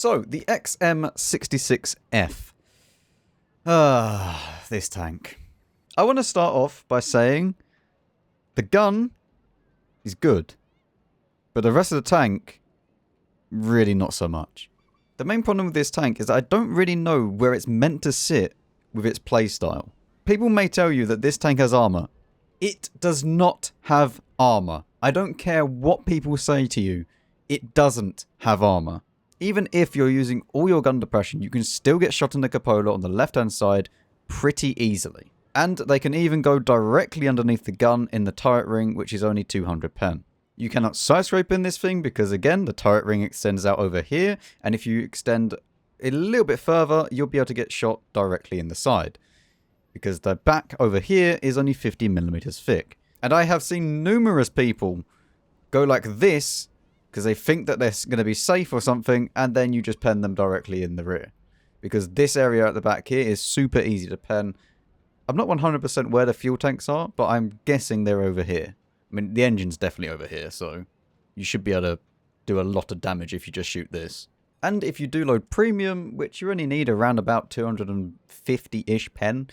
So, the XM66F. This tank. I want to start off by saying the gun is good, but the rest of the tank, really not so much. The main problem with this tank is that I don't really know where it's meant to sit with its playstyle. People may tell you that this tank has armor. It does not have armor. I don't care what people say to you. It doesn't have armor. Even if you're using all your gun depression, you can still get shot in the cupola on the left-hand side pretty easily. And they can even go directly underneath the gun in the turret ring, which is only 200 pen. You cannot sidescrape in this thing because, again, the turret ring extends out over here, and if you extend a little bit further, you'll be able to get shot directly in the side. Because the back over here is only 50mm thick. And I have seen numerous people go like this because they think that they're going to be safe or something, and then you just pen them directly in the rear. Because this area at the back here is super easy to pen. I'm not 100% where the fuel tanks are, but I'm guessing they're over here. I mean, the engine's definitely over here, so you should be able to do a lot of damage if you just shoot this. And if you do load premium, which you only need around about 250-ish pen,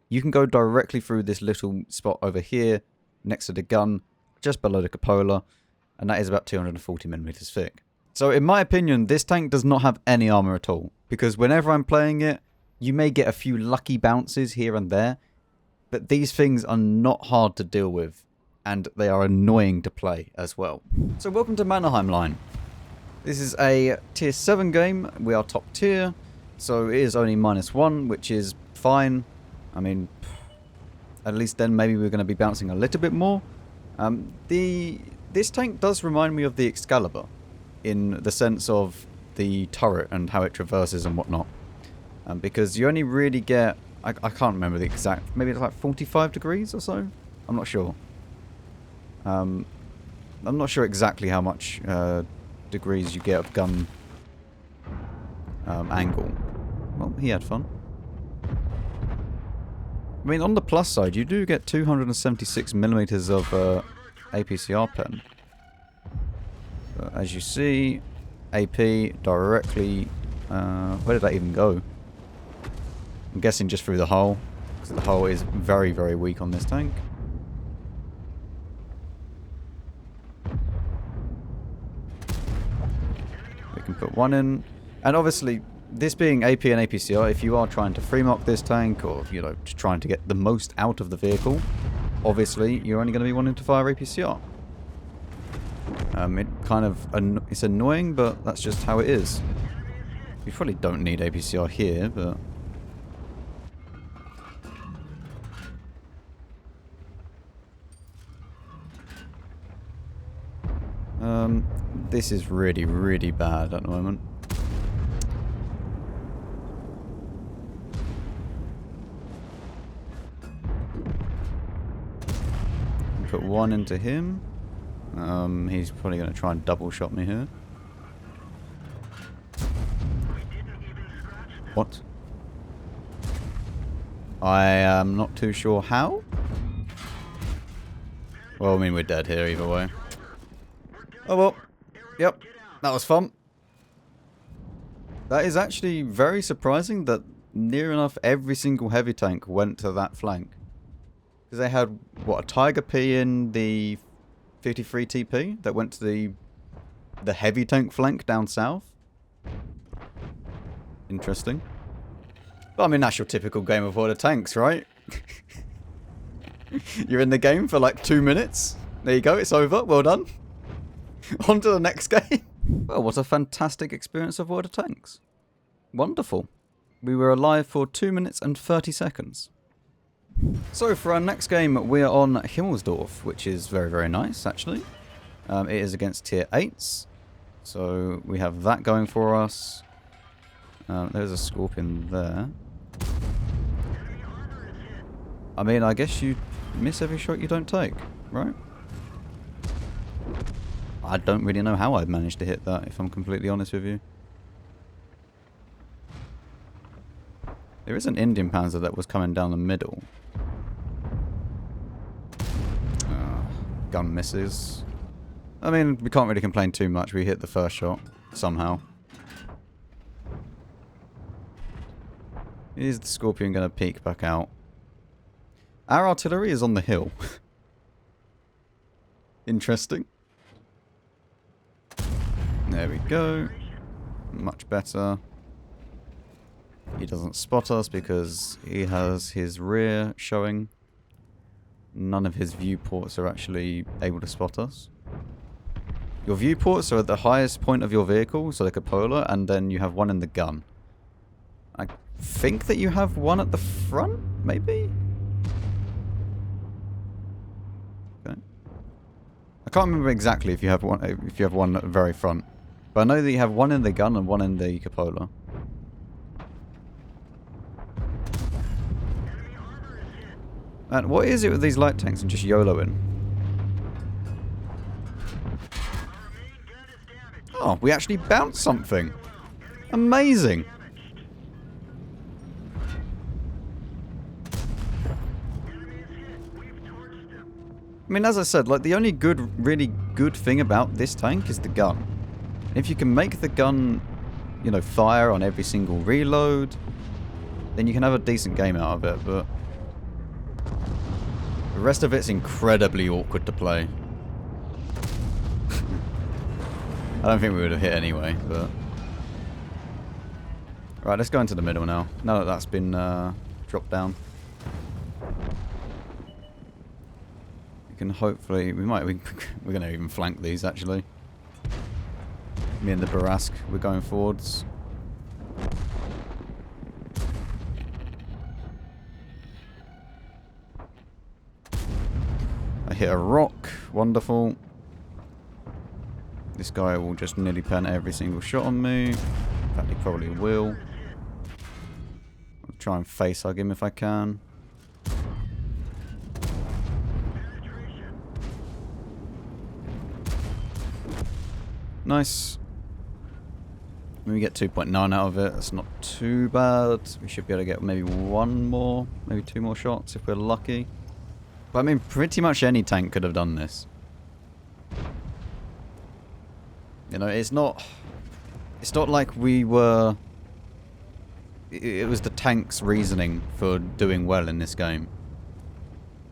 you can go directly through this little spot over here, next to the gun, just below the cupola, and that is about 240mm thick. So in my opinion, this tank does not have any armor at all, because whenever I'm playing it, you may get a few lucky bounces here and there, but these things are not hard to deal with, and they are annoying to play as well. So welcome to Mannerheim line. This is a tier 7 game. We are top tier, so it is only -1, which is fine. I mean, at least then maybe we're going to be bouncing a little bit more. This tank does remind me of the Excalibur in the sense of the turret and how it traverses and whatnot. Because you only really get, I can't remember the exact, maybe it's like 45 degrees or so? I'm not sure. I'm not sure exactly how much degrees you get of gun angle. Well, he had fun. I mean, on the plus side, you do get 276mm of APCR pen. But as you see, AP directly... where did that even go? I'm guessing just through the hull, because the hull is very, very weak on this tank. We can put one in. And obviously, this being AP and APCR, if you are trying to free mark this tank, or, you know, just trying to get the most out of the vehicle, obviously, you're only going to be wanting to fire APCR. It kind of, it's annoying, but that's just how it is. You probably don't need APCR here, but... this is really, really bad at the moment. Put one into him. He's probably going to try and double shot me here. What? I am not too sure how. Well, I mean, we're dead here either way. Oh well. Yep. That was fun. That is actually very surprising that near enough every single heavy tank went to that flank. Because they had, what, a Tiger P in the 53 TP that went to the heavy tank flank down south. Interesting. But I mean, that's your typical game of WOT Tanks, right? You're in the game for like 2 minutes. There you go, it's over. Well done. On to the next game. Well, what a fantastic experience of WOT Tanks. Wonderful. We were alive for 2 minutes and 30 seconds. So for our next game, we are on Himmelsdorf, which is very, very nice, actually. It is against tier 8s. So we have that going for us. There's a scorpion there. I mean, I guess you miss every shot you don't take, right? I don't really know how I've managed to hit that, if I'm completely honest with you. There is an Indian Panzer that was coming down the middle. Gun misses. I mean, we can't really complain too much. We hit the first shot, somehow. Is the Scorpion going to peek back out? Our artillery is on the hill. Interesting. There we go. Much better. He doesn't spot us because he has his rear showing. None of his viewports are actually able to spot us. Your viewports are at the highest point of your vehicle, so like a polar, and then you have one in the gun. I think that you have one at the front, maybe? Okay. I can't remember exactly if you have one at the very front. But I know that you have one in the gun and one in the cupola. And what is it with these light tanks and just YOLOing? Oh, we actually bounced something. Amazing. I mean, as I said, like the only really good thing about this tank is the gun. If you can make the gun, you know, fire on every single reload, then you can have a decent game out of it, but the rest of it's incredibly awkward to play. I don't think we would have hit anyway, but... Right, let's go into the middle now. Now that that's been dropped down. We can hopefully... we're going to even flank these, actually. Me and the Barask, we're going forwards. I hit a rock. Wonderful. This guy will just nearly pen every single shot on me. In fact, he probably will. I'll try and face hug him if I can. Nice. We get 2.9 out of it. That's not too bad. We should be able to get maybe one more, maybe two more shots if we're lucky. But I mean, pretty much any tank could have done this. You know, it's not like we were... It was the tank's reasoning for doing well in this game.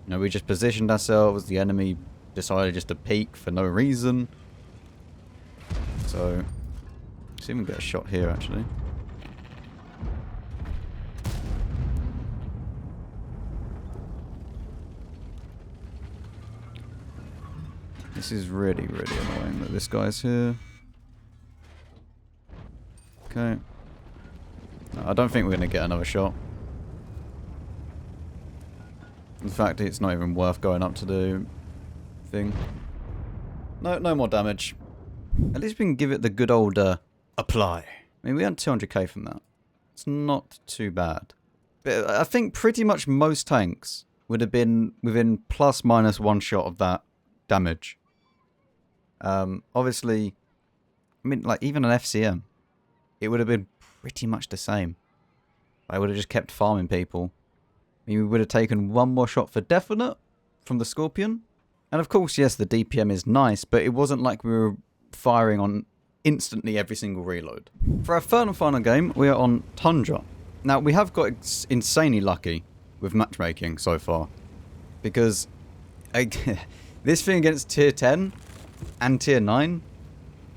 You know, we just positioned ourselves, the enemy decided just to peek for no reason. So, let's even get a shot here actually. This is really, really annoying that this guy's here. Okay. No, I don't think we're going to get another shot. In fact, it's not even worth going up to the thing. No more damage. At least we can give it the good old apply. I mean, we earned 200k from that. It's not too bad. But I think pretty much most tanks would have been within plus minus one shot of that damage. Obviously, I mean, like even an FCM, it would have been pretty much the same. I would have just kept farming people. I mean, we would have taken one more shot for definite from the Scorpion. And of course, yes, the DPM is nice, but it wasn't like we were firing on instantly every single reload. For our third and final game, we are on Tundra. Now, we have got insanely lucky with matchmaking so far. Because this thing against tier 10 and tier 9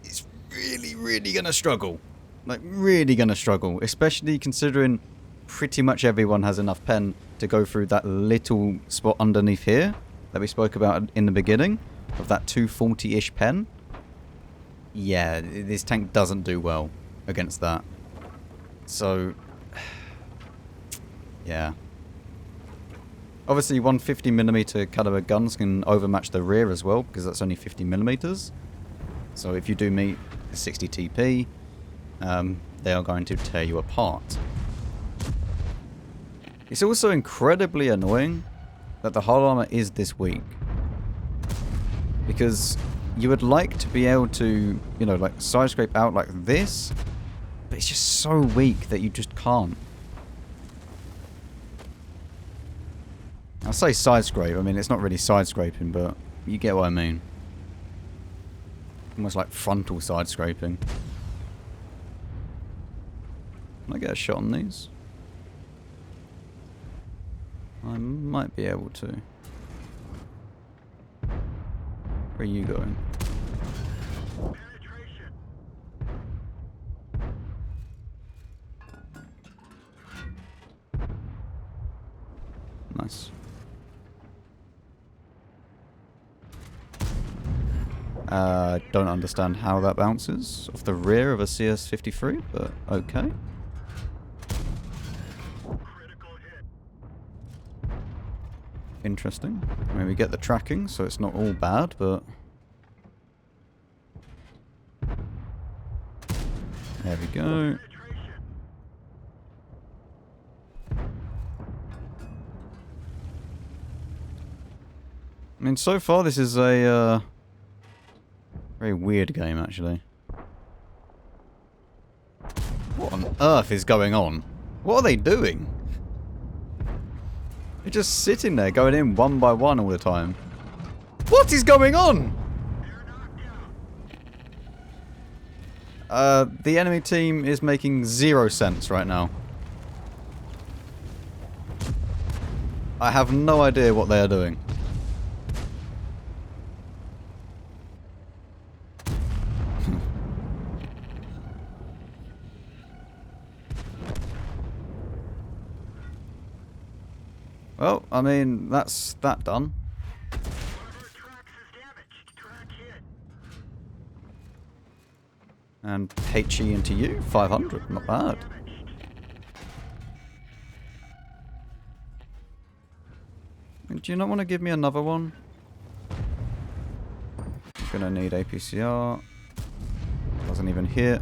is really, really going to struggle. Like, really going to struggle. Especially considering pretty much everyone has enough pen to go through that little spot underneath here that we spoke about in the beginning of that 240-ish pen. Yeah, this tank doesn't do well against that. So, yeah. Obviously, 150mm caliber guns can overmatch the rear as well, because that's only 50mm. So if you do meet a 60 TP, they are going to tear you apart. It's also incredibly annoying that the hull armor is this weak. Because you would like to be able to, you know, like side scrape out like this, but it's just so weak that you just can't. I say side scrape, I mean it's not really side scraping, but you get what I mean. Almost like frontal side scraping. Can I get a shot on these? I might be able to. Where are you going? Nice. Don't understand how that bounces off the rear of a CS-53, but okay. Interesting. I mean, we get the tracking, so it's not all bad, but... There we go. I mean, so far this is a very weird game, actually. What on earth is going on? What are they doing? They're just sitting there, going in one by one all the time. What is going on? The enemy team is making 0 sense right now. I have no idea what they are doing. Well, I mean, that's that done. And HE into you, 500, not bad. Do you not want to give me another one? I'm gonna need APCR. Doesn't even hit.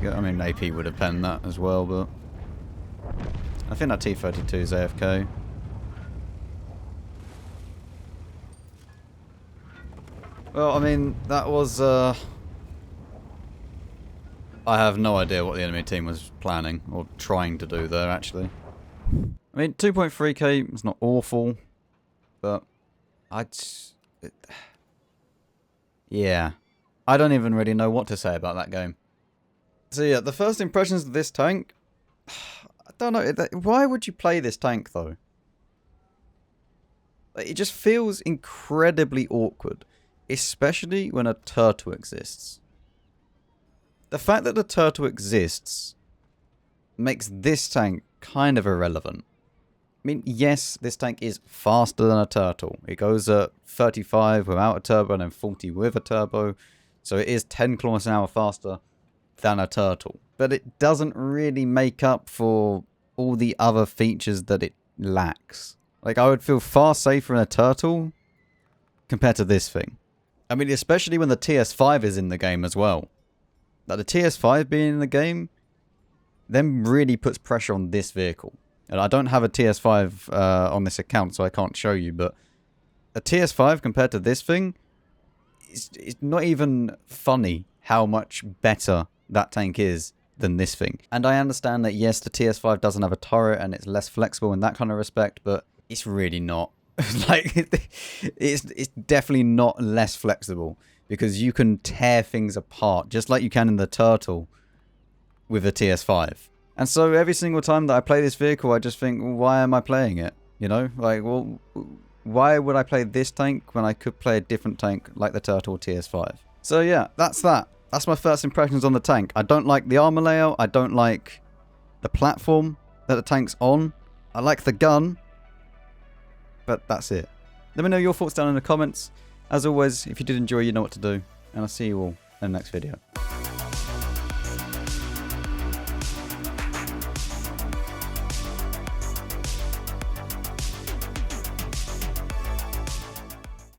I mean, AP would have penned that as well, but I think that T-32 is AFK. Well, I mean, that was, I have no idea what the enemy team was planning, or trying to do there, actually. I mean, 2.3k is not awful, but yeah. I don't even really know what to say about that game. So yeah, the first impressions of this tank, I don't know, why would you play this tank though? It just feels incredibly awkward, especially when a turtle exists. The fact that the turtle exists makes this tank kind of irrelevant. I mean, yes, this tank is faster than a turtle. It goes at 35 without a turbo and then 40 with a turbo, so it is 10 kilometers an hour faster than a turtle, but it doesn't really make up for all the other features that it lacks. Like, I would feel far safer in a turtle compared to this thing. I mean, especially when the TS5 is in the game as well. Like, the TS5 being in the game then really puts pressure on this vehicle. And I don't have a TS5 on this account, so I can't show you, but a TS5 compared to this thing, it's not even funny how much better that tank is than this thing. And I understand that, yes, the TS5 doesn't have a turret and it's less flexible in that kind of respect, but it's really not. Like, it's definitely not less flexible, because you can tear things apart just like you can in the turtle with the TS5. And so every single time that I play this vehicle, I just think, well, why am I playing it? You know, like, well, why would I play this tank when I could play a different tank like the turtle TS5? So yeah, that's that. That's my first impressions on the tank. I don't like the armor layout. I don't like the platform that the tank's on. I like the gun. But that's it. Let me know your thoughts down in the comments. As always, if you did enjoy, you know what to do. And I'll see you all in the next video.